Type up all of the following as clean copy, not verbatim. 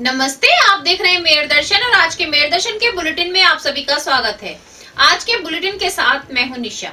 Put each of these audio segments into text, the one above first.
नमस्ते, आप देख रहे हैं मेयर दर्शन और आज के मेयर दर्शन के बुलेटिन में आप सभी का स्वागत है। आज के बुलेटिन के साथ मैं हूं निशा।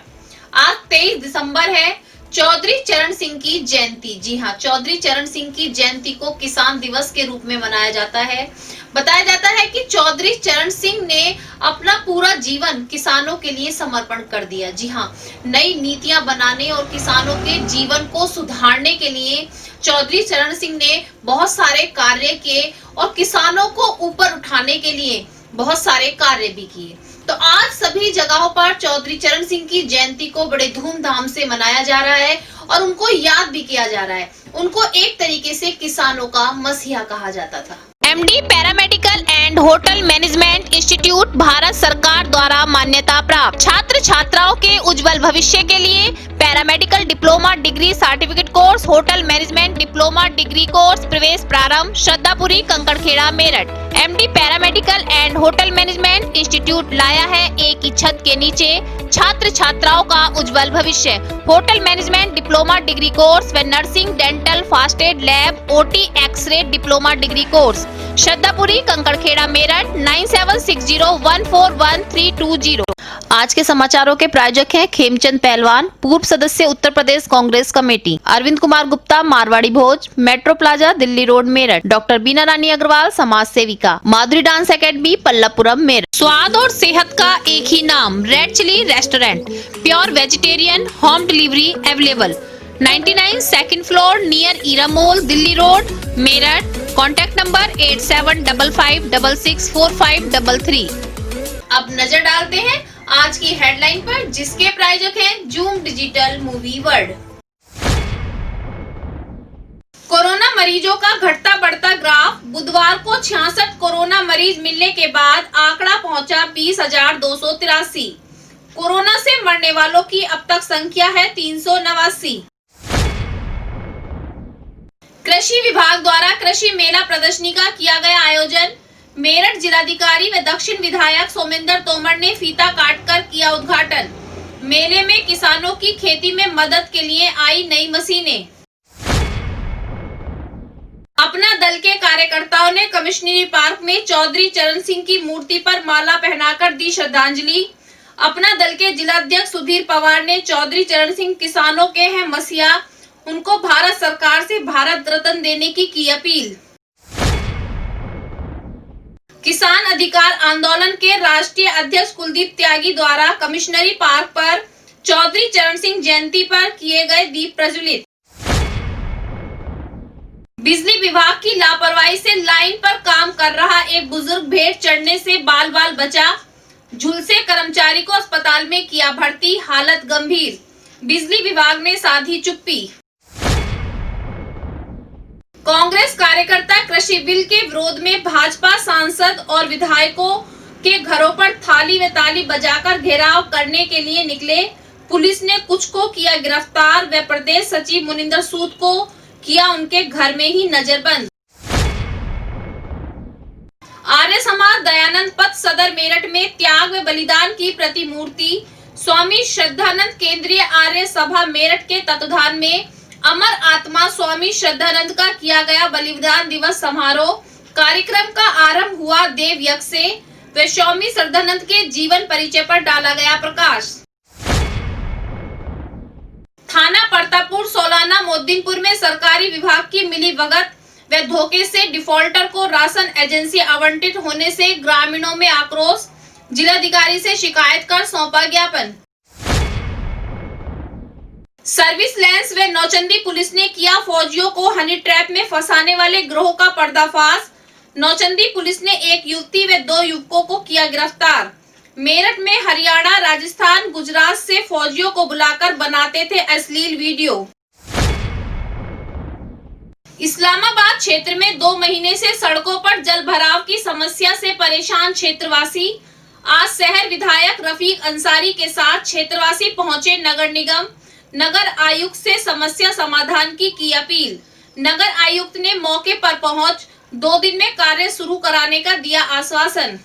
आज 23 दिसंबर है, चौधरी चरण सिंह की जयंती। जी हाँ, चौधरी चरण सिंह की जयंती को किसान दिवस के रूप में मनाया जाता है। बताया जाता है कि चौधरी चरण सिंह ने अपना पूरा जीवन किसानों के लिए समर्पण कर दिया। जी हाँ, नई नीतियां बनाने और किसानों के जीवन को सुधारने के लिए चौधरी चरण सिंह ने बहुत सारे कार्य किए और किसानों को ऊपर उठाने के लिए बहुत सारे कार्य भी किए। तो आज सभी जगहों पर चौधरी चरण सिंह की जयंती को बड़े धूमधाम से मनाया जा रहा है और उनको याद भी किया जा रहा है। उनको एक तरीके से किसानों का मसीहा कहा जाता था। MD paramedical and hotel management institute Bharat सरकार द्वारा मान्यता प्राप्त। छात्र छात्राओं के उज्जवल भविष्य के लिए paramedical diploma degree certificate course, hotel management diploma degree course प्रवेश प्रारंभ। Shraddhapuri, Kankarkhera, Meerut. MD paramedical and hotel management institute लाया है एक ही छत के नीचे छात्र छात्राओं का उज्जवल भविष्य। Hotel management diploma degree course व nursing, dental, fast aid lab, OT, xray diploma degree course. Shraddhapuri, Kankarkhera, Meerut. 9760141320। आज के समाचारों के प्रायोजक हैं खेमचंद पहलवान, पूर्व सदस्य Uttar Pradesh Congress committee. Arvind Kumar Gupta, Marwari Bhoj, metro plaza, Delhi road, Meerut. Doctor Beena Rani Agrawal, समाज सेविका। Madhuri dance academy, Pallavpuram, Meerut. स्वाद और सेहत का एक ही नाम, red chilli restaurant. Pure vegetarian, home delivery available. 99 second floor near Era mall, Delhi road, Meerut. Contact number 8755664533। अब नजर डालते हैं आज की हेडलाइन पर, जिसके प्रायोजक हैं zoom digital movie world. Corona मरीजों का घटता बढ़ता ग्राफ। बुधवार को 66 कोरोना मरीज मिलने के बाद आंकड़ा पहुंचा 20,283। कोरोना से मरने वालों की अब तक संख्या है 389। कृषि विभाग द्वारा कृषि मेला प्रदर्शनी का किया गया आयोजन। मेरठ जिलाधिकारी व दक्षिण विधायक सोमेंद्र तोमर ने फीता काटकर किया उद्घाटन। मेले में किसानों की खेती में मदद के लिए आई नई मशीनें। अपना दल के कार्यकर्ताओं ने कमिश्नरी पार्क में चौधरी चरण सिंह की मूर्ति पर माला पहनाकर दी श्रद्धांजलि। अपना दल के जिलाध्यक्ष सुधीर पवार ने चौधरी चरण सिंह किसानों के हैं मसीहा, उनको भारत सरकार से भारत रत्न देने की अपील। किसान अधिकार आंदोलन के राष्ट्रीय अध्यक्ष कुलदीप त्यागी द्वारा कमिश्नरी पार्क पर चौधरी चरण सिंह जयंती पर किए गए दीप प्रज्वलित। बिजली विभाग की लापरवाही से लाइन पर काम कर रहा एक बुजुर्ग भेड़ चढ़ने से बाल बाल बचा। झुलसे कर्मचारी को अस्पताल में किया भर्ती, हालत गंभीर। बिजली विभाग ने साधी चुप्पी। कांग्रेस कार्यकर्ता कृषि बिल के विरोध में भाजपा सांसद और विधायकों के घरों पर थाली व ताली बजाकर घेराव करने के लिए निकले। पुलिस ने कुछ को किया गिरफ्तार व प्रदेश सचिव मुनिंदर सूद को किया उनके घर में ही नजरबंद। आर्य समाज दयानंद पथ सदर मेरठ में त्याग व बलिदान की प्रतिमूर्ति। स्वामी श्रद्धानंद केंद्रीय आर्य सभा मेरठ के तत्वाधान में अमर आत्मा स्वामी श्रद्धानंद का किया गया बलिदान दिवस समारोह। कार्यक्रम का आरंभ हुआ देव यज्ञ से व स्वामी श्रद्धानंद के जीवन परिचय पर डाला गया प्रकाश। थाना परतापुर सोलाना मोदीनपुर में सरकारी विभाग की मिलीभगत व धोखे से डिफॉल्टर को राशन एजेंसी आवंटित होने से ग्रामीणों में आक्रोश। जिलाधिकारी से शिकायत कर सौंपा ज्ञापन। सर्विस लैंस व नौचंदी पुलिस ने किया फौजियों को हनी ट्रैप में फंसाने वाले गिरोह का पर्दाफाश। नौचंदी पुलिस ने एक युवती व 2 युवकों को किया गिरफ्तार। मेरठ में हरियाणा, राजस्थान, गुजरात से फौजियों को बुलाकर बनाते थे अश्लील वीडियो। इस्लामाबाद क्षेत्र में 2 महीने से सड़कों पर जल भराव की समस्या से परेशान क्षेत्रवासी। आज शहर विधायक रफीक अंसारी के साथ क्षेत्रवासी पहुंचे नगर निगम। नगर आयुक्त से समस्या समाधान की अपील। नगर आयुक्त ने मौके पर पहुंच 2 दिन में कार्य शुरू कराने का दिया आश्वासन।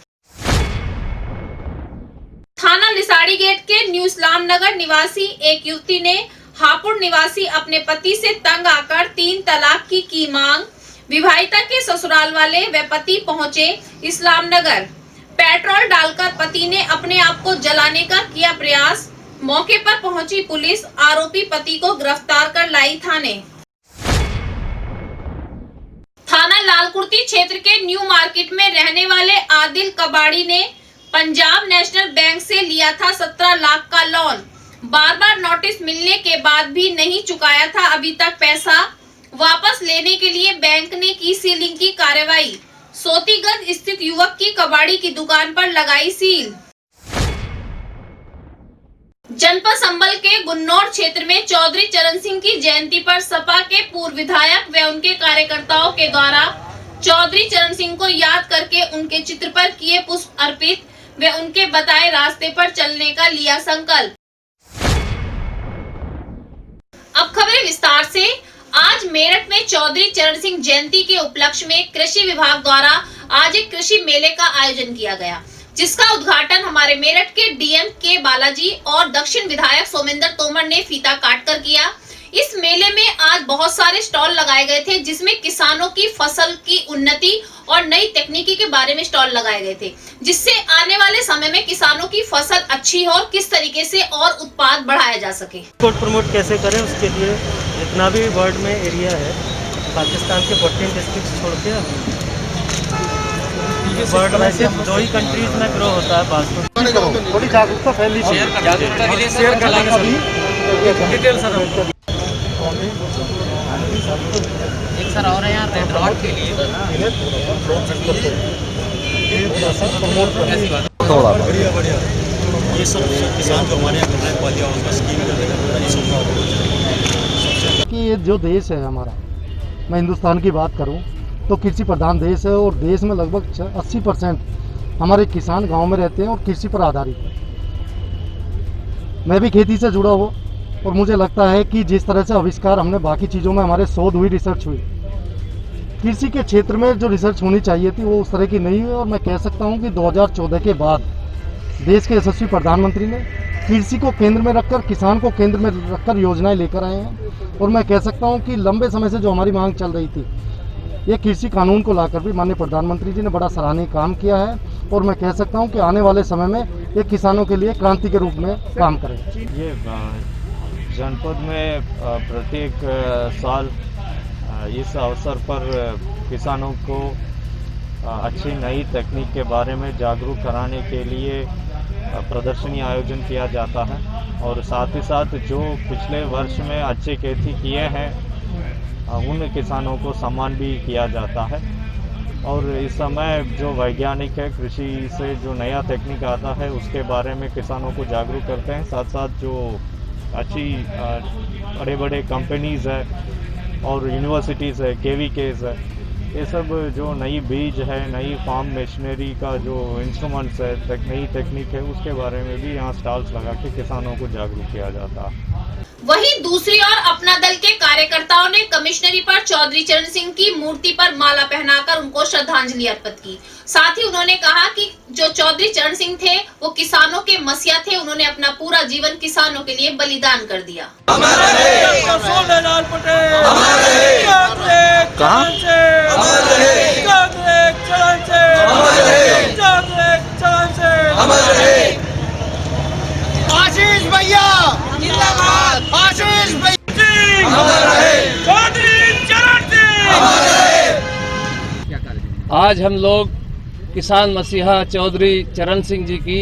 थाना लिसाड़ी गेट के न्यू इस्लाम नगर निवासी एक युवती ने हापुड़ निवासी अपने पति से तंग आकर 3 तलाक की मांग। विवाहिता के ससुराल वाले व पति पहुंचे इस्लामनगर। पेट्रोल डालकर पति ने अपने आप को जलाने का किया प्रयास। मौके पर पहुंची पुलिस आरोपी पति को गिरफ्तार कर लाई थाने। थाना लालकुर्ती क्षेत्र के न्यू मार्केट में रहने वाले आदिल कबाड़ी ने पंजाब नेशनल बैंक से लिया था 17 लाख का लोन। बार बार नोटिस मिलने के बाद भी नहीं चुकाया था अभी तक पैसा। वापस लेने के लिए बैंक ने की सीलिंग की कार्रवाई। सोतीगंज स्थित युवक की कबाड़ी की दुकान पर लगाई सील। जनपद संभल के गुन्नौर क्षेत्र में चौधरी चरण सिंह की जयंती पर सपा के पूर्व विधायक व उनके कार्यकर्ताओं के द्वारा चौधरी चरण सिंह को याद करके उनके चित्र पर किए पुष्प अर्पित व उनके बताए रास्ते पर चलने का लिया संकल्प। अब खबरें विस्तार से। आज मेरठ में चौधरी चरण सिंह जयंती के उपलक्ष्य में कृषि विभाग द्वारा आज एक कृषि मेले का आयोजन किया गया, जिसका उद्घाटन हमारे मेरठ के डीएम के बालाजी और दक्षिण विधायक सोमेंद्र तोमर ने फीता काटकर किया। इस मेले में आज बहुत सारे स्टॉल लगाए गए थे, जिसमें किसानों की फसल की उन्नति और नई तकनीकी के बारे में स्टॉल लगाए गए थे, जिससे आने वाले समय में किसानों की फसल अच्छी हो और किस तरीके से और उत्पाद बढ़ाया जा सके। प्रमोट कैसे करें, उसके लिए जितना भी वर्ल्ड में एरिया है, पाकिस्तान के 14 डिस्ट्रिक्ट छोड़ के वर्ल्ड में सिर्फ 2 ही कंट्रीज में ग्रो होता है बासमती। थोड़ी जागरूकता फैली, जागरूकता के लिए शेयर कर लेंगे डिटेल सर। एक सर और है यहाँ रेड रॉड के लिए थोड़ा बढ़िया ये सब किसान जो हमारे यहाँ कर रहे हैं वालिया उसका स्कीम कि ये जो देश है हमारा, मैं हिंदुस्तान की बात करूं तो कृषि प्रधान देश है और देश में लगभग 80% हमारे किसान गांव में रहते हैं और कृषि पर आधारित है। मैं भी खेती से जुड़ा हुआ और मुझे लगता है कि जिस तरह से आविष्कार हमने बाकी चीज़ों में हमारे शोध हुई, रिसर्च हुई, कृषि के क्षेत्र में जो रिसर्च होनी चाहिए थी वो उस तरह की नहीं हुई। और मैं कह सकता हूं कि 2014 के बाद देश के यशस्वी प्रधानमंत्री ने कृषि को केंद्र में रखकर, किसान को केंद्र में रखकर योजनाएं लेकर आए हैं। और मैं कह सकता हूं कि लंबे समय से जो हमारी मांग चल रही थी, ये कृषि कानून को लाकर भी माननीय प्रधानमंत्री जी ने बड़ा सराहनीय काम किया है। और मैं कह सकता हूं कि आने वाले समय में ये किसानों के लिए क्रांति के रूप में काम करेगा। ये जनपद में प्रत्येक साल इस अवसर पर किसानों को अच्छी नई तकनीक के बारे में जागरूक कराने के लिए प्रदर्शनी आयोजन किया जाता है। और साथ ही साथ जो पिछले वर्ष में अच्छे खेती किए हैं उन किसानों को सम्मान भी किया जाता है। और इस समय जो वैज्ञानिक है, कृषि से जो नया तकनीक आता है उसके बारे में किसानों को जागरूक करते हैं। साथ साथ जो अच्छी बड़े बड़े कंपनीज़ है और यूनिवर्सिटीज़ है, केवीकेज़ है, ये सब जो नई बीज है, नई फार्म मशीनरी का जो इंस्ट्रूमेंट्स है, नई तकनीक है, उसके बारे में भी यहाँ स्टॉल्स लगा के किसानों को जागरूक किया जाता है। वहीं दूसरी ओर अपना दल के कार्यकर्ताओं ने कमिश्नरी पर चौधरी चरण सिंह की मूर्ति पर माला पहनाकर उनको श्रद्धांजलि अर्पित की। साथ ही उन्होंने कहा कि जो चौधरी चरण सिंह थे वो किसानों के मसीहा थे, उन्होंने अपना पूरा जीवन किसानों के लिए बलिदान कर दिया। आशीष भैया जिंदाबाद, आशीष भैया चौधरी चरण सिंह। आज हम लोग किसान मसीहा चौधरी चरण सिंह जी की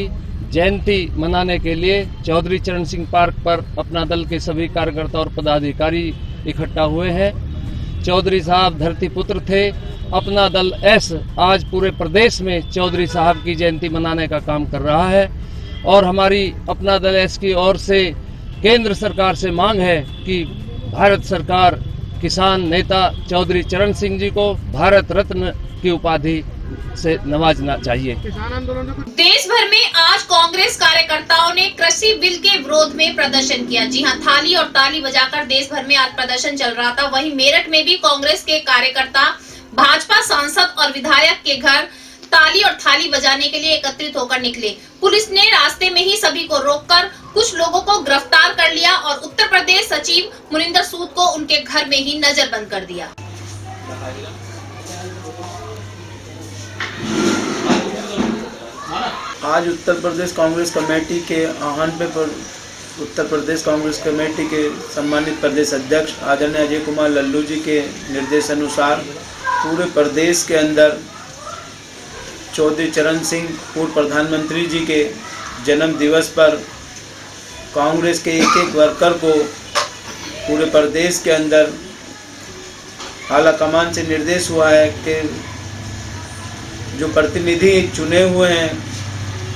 जयंती मनाने के लिए चौधरी चरण सिंह पार्क पर अपना दल के सभी कार्यकर्ता और पदाधिकारी इकट्ठा हुए हैं। चौधरी साहब धरती पुत्र थे। अपना दल एस आज पूरे प्रदेश में चौधरी साहब की जयंती मनाने का काम कर रहा है। और हमारी अपना दल एस की ओर से केंद्र सरकार से मांग है कि भारत सरकार किसान नेता चौधरी चरण सिंह जी को भारत रत्न की उपाधि से नवाजना चाहिए। देश भर में आज कांग्रेस कार्यकर्ताओं ने कृषि बिल के विरोध में प्रदर्शन किया। जी हां, थाली और ताली बजाकर देश भर में आज प्रदर्शन चल रहा था। वहीं मेरठ में भी कांग्रेस के कार्यकर्ता भाजपा सांसद और विधायक के घर ताली और थाली बजाने के लिए एकत्रित होकर निकले। पुलिस ने रास्ते में ही सभी को रोककर कुछ लोगों को गिरफ्तार कर लिया और उत्तर प्रदेश सचिव मुनिंदर सूद को उनके घर में ही नजरबंद कर दिया। आज उत्तर प्रदेश कांग्रेस कमेटी के आह्वान पर उत्तर प्रदेश कांग्रेस कमेटी के सम्मानित प्रदेश अध्यक्ष आदरणीय अजय कुमार लल्लू जी के निर्देशानुसार पूरे प्रदेश के अंदर चौधरी चरण सिंह पूर्व प्रधानमंत्री जी के जन्म दिवस पर कांग्रेस के एक एक वर्कर को पूरे प्रदेश के अंदर आला कमान से निर्देश हुआ है कि जो प्रतिनिधि चुने हुए हैं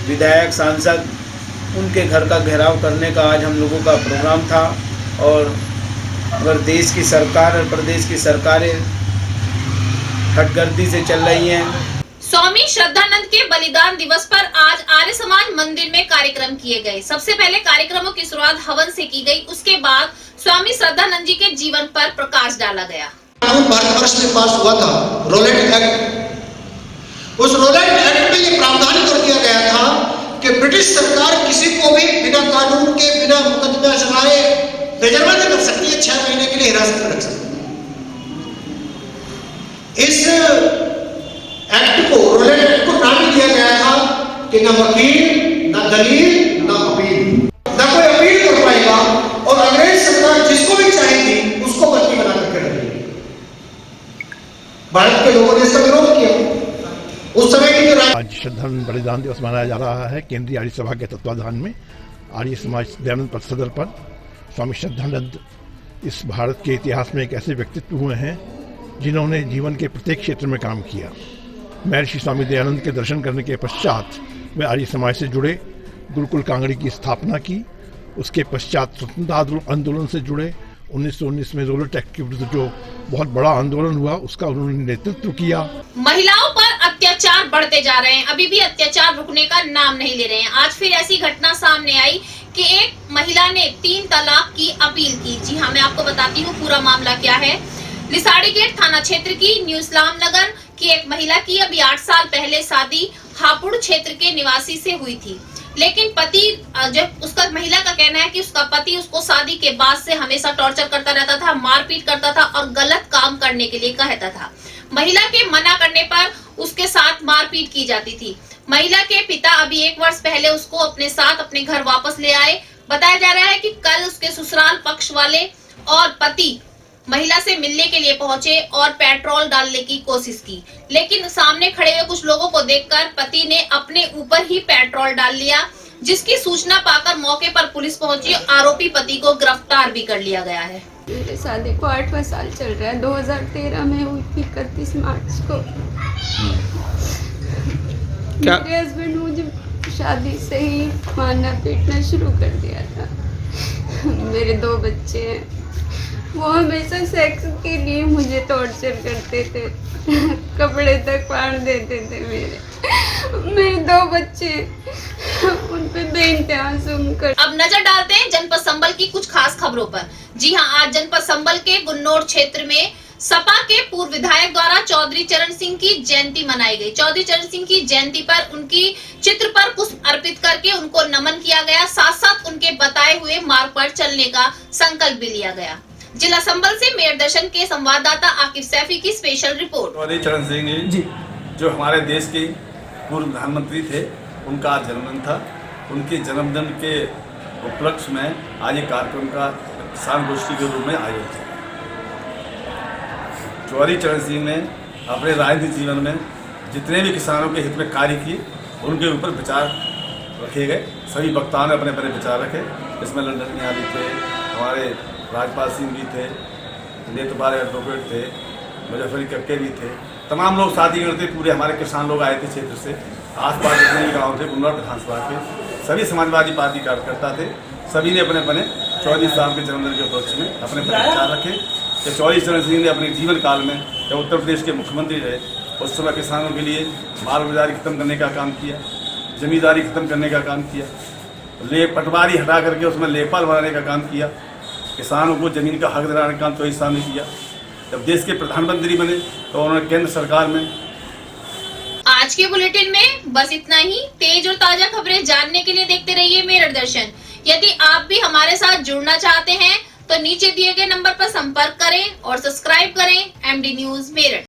विधायक सांसद उनके घर का घेराव करने का आज हम लोगों का प्रोग्राम था। और अगर देश की सरकार और प्रदेश की सरकारें हटगर्दी से चल रही हैं। स्वामी श्रद्धानंद के बलिदान दिवस पर आज आर्य समाज मंदिर में कार्यक्रम किए गए। सबसे पहले कार्यक्रमों की शुरुआत हवन से की गई, उसके बाद स्वामी श्रद्धानंद जी के जीवन पर प्रकाश डाला गया। भारत वर्ष में पास हुआ था रोलेट एक्ट। उस रोलेट एक्ट में ये प्रावधान कर दिया गया था कि ब्रिटिश सरकार किसी को भी बिना कानून के बिना मुकदमा चलाए बेजरवा नहीं कर सकती है, 6 महीने के लिए हिरासत में रख सकती है। इस एक्ट को रोलेट एक्ट को नाम दिया गया था कि न वकील न दलील न अपील, न कोई अपील कर पाएगा और अंग्रेज सरकार जिसको भी चाहेगी उसको बंदी बना करके रखेगी। भारत के लोगों ने इसका विरोध किया। उस समय की आज श्रद्धानंद बलिदान दिवस मनाया जा रहा है। केंद्रीय आर्य सभा के तत्वाधान में आर्य समाज दयानंद पथ सदर पर स्वामी श्रद्धानंद इस भारत के इतिहास में एक ऐसे व्यक्तित्व हुए हैं जिन्होंने जीवन के प्रत्येक क्षेत्र में काम किया। महर्षि स्वामी दयानंद के दर्शन करने के पश्चात वे आर्य समाज से जुड़े, गुरुकुल कांगड़ी की स्थापना की। उसके पश्चात स्वतंत्रता आंदोलन से जुड़े। 1919 में रोलेट एक्ट के विरुद्ध जो बहुत बड़ा आंदोलन हुआ उसका उन्होंने नेतृत्व किया। महिलाओं पर अत्याचार बढ़ते जा रहे हैं, अभी भी अत्याचार रुकने का नाम नहीं ले रहे हैं। आज फिर ऐसी घटना सामने आई कि एक महिला ने 3 तलाक की अपील की। जी हाँ, मैं आपको बताती हूँ पूरा मामला क्या है। लिसाड़ी गेट थाना क्षेत्र की न्यू इस्लाम नगर की एक महिला की अभी 8 साल पहले शादी हापुड़ क्षेत्र के निवासी से हुई थी, लेकिन पति जब उसका महिला का कहना है कि उसका पति उसको शादी के बाद से हमेशा टॉर्चर करता रहता था, मारपीट करता था और गलत काम करने के लिए कहता था। महिला के मना करने पर उसके साथ मारपीट की जाती थी। महिला के पिता अभी 1 वर्ष पहले उसको अपने साथ अपने घर वापस ले आए। बताया जा रहा है कि कल उसके ससुराल पक्ष वाले और पति महिला से मिलने के लिए पहुंचे और पेट्रोल डालने की कोशिश की, लेकिन सामने खड़े हुए कुछ लोगों को देखकर पति ने अपने ऊपर ही पेट्रोल डाल लिया, जिसकी सूचना पाकर मौके पर पुलिस पहुंची। आरोपी पति को गिरफ्तार भी कर लिया गया है। मेरे शादी को 8वां साल चल रहा है। 2013 में हुई थी 31 मार्च को। मेरे हस्बैंड मुझे शादी से ही मारना पीटना शुरू कर दिया था। मेरे 2 बच्चे हैं। वो हमेशा सेक्स के लिए मुझे टॉर्चर करते थे, कपड़े तक फाड़ देते थे। मेरे 2 बच्चे, उन पे बेइंतहा सुनकर। अब नजर डालते हैं जनपद संबल की कुछ खास खबरों पर। जी हां, आज जनपद संबल के गुन्नौर क्षेत्र में सपा के पूर्व विधायक द्वारा चौधरी चरण सिंह की जयंती मनाई गई। चौधरी चरण सिंह की जयंती पर उनकी चित्र पर पुष्प अर्पित करके उनको नमन किया गया, साथ साथ उनके बताए हुए मार्ग पर चलने का संकल्प भी लिया गया। जिला संबल से मेयर दर्शन के संवाददाता आकिब सैफी की स्पेशल रिपोर्ट। चौधरी चरण सिंह जी जो हमारे देश के पूर्व प्रधानमंत्री थे, उनका आज जन्मदिन था। उनके जन्मदिन के उपलक्ष्य में आज एक कार्यक्रम का किसान गोष्ठी के रूप में आयोजित है। चौधरी चरण सिंह ने अपने राजनीतिक जीवन में जितने भी किसानों के हित में कार्य किए, उनके ऊपर विचार रखे गए। सभी वक्ताओं ने अपने अपने विचार रखे। इसमें लंदन में भी थे, हमारे राजपाल सिंह भी थे, नेतबार एडवोकेट थे, मुजफ्फरी कक्के भी थे। तमाम लोग साथीगण थे। पूरे हमारे किसान लोग आए थे क्षेत्र से, आसपास जितने भी गाँव थे गुन्नौर विधानसभा के सभी समाजवादी पार्टी कार्यकर्ता थे। सभी ने अपने अपने चौधरी साहब के जन्मदिन के उपलक्ष्य में अपने विचार रखे कि चौधरी चरण सिंह ने अपने जीवन काल में जब उत्तर प्रदेश के मुख्यमंत्री रहे उस समय किसानों के लिए मालबाजारी खत्म करने का काम किया, जमींदारी खत्म करने का काम किया, पटवारी हटा करके उसमें लेखपाल बनाने का काम किया, किसानों को जमीन का हक दिलाने का काम चौधरी साहब ने किया। जब देश के प्रधानमंत्री बने तो उन्होंने केंद्र सरकार में। आज के बुलेटिन में बस इतना ही। तेज और ताजा खबरें जानने के लिए देखते रहिए मेरठ दर्शन। यदि आप भी हमारे साथ जुड़ना चाहते हैं तो नीचे दिए गए नंबर पर संपर्क करें और सब्सक्राइब करें MD न्यूज मेरठ।